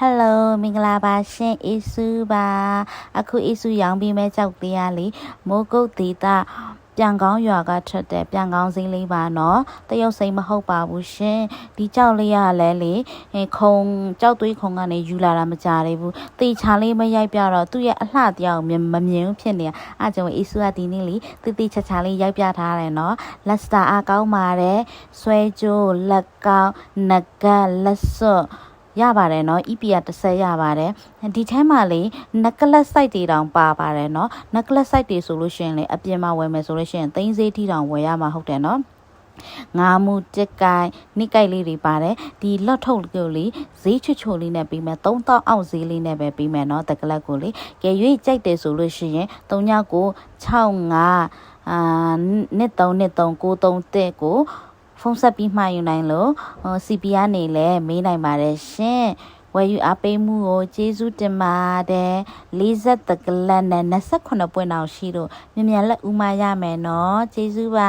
Hello မင်္ဂလာပါရှင်အေးစုပါအခုအေးစုရောင်းပေးမဲ့ကြောက်တရားလေးမိုးကုတ်ဒေတာပြန်ကောင်းရွာကထွက်တဲ့ပြန်ကောင်းစင်းလေးပါနော်တရုတ်စိမ်းမဟုတ်ပါဘူးရှင်ဒီကြောက်လေးရလဲလေခုံကြောက်သွေးခုံကနေယူလာတာမကြသေးဘူးတေချာလေးမရိုက်ပြတော့သူ့ရဲ့အလှတရားကိုမမြင်ဘူးဖြစ်နေတာအားကြောင့်အေးစုကဒီနေ့လေးတေချာလေးရိုက်ပြထားတယ်နော်လက်စတာအားကောင်းပါတယ်ဆွဲကြိုးလက်ကောင်းနဂတ်လက်စွပ်ရပါတယ်နော် EPR 30ရပါတယ်ဒီထဲမှာလေ necklace site တွေတောင်ပါပါတယ်နော် necklace site တွေဆိုလို့ရှိရင်လေအပြင်မှာဝယ်မယ်ဆိုလို့ရှိရင်သိန်းစေးထီတောင်ဝယ်ရမှာဟုတ်တယ်နော်ငါမှုတက်ကိုင်နိကိုက်လေးတွေပါတယ်ဒီလော့ထုတ်ကိုလေဈေးချွတ်ချိုလေးနဲ့ပြီးမယ်3000အောက်ဈေးလေးနဲ့ပဲပြီးမယ်နော်တက်ကလတ်ကိုလေကဲရွေးကြိုက်တယ်ဆိုလို့ရှိရင်3965139393ကိုဖုန်းဆက်ပြီးမှာယူနိုင်လို့CP ကနေလည်းမေးနိုင်ပါတယ်ရှင်ဝယ်ယူအားပေးမှုကိုကျေးဇူးတင်ပါတယ်40တကလတ်နဲ့28ပွင့်အောင်ရှိလို့မြန်မြန်လက်ဦးမရမယ်နော်ကျေးဇူးပါ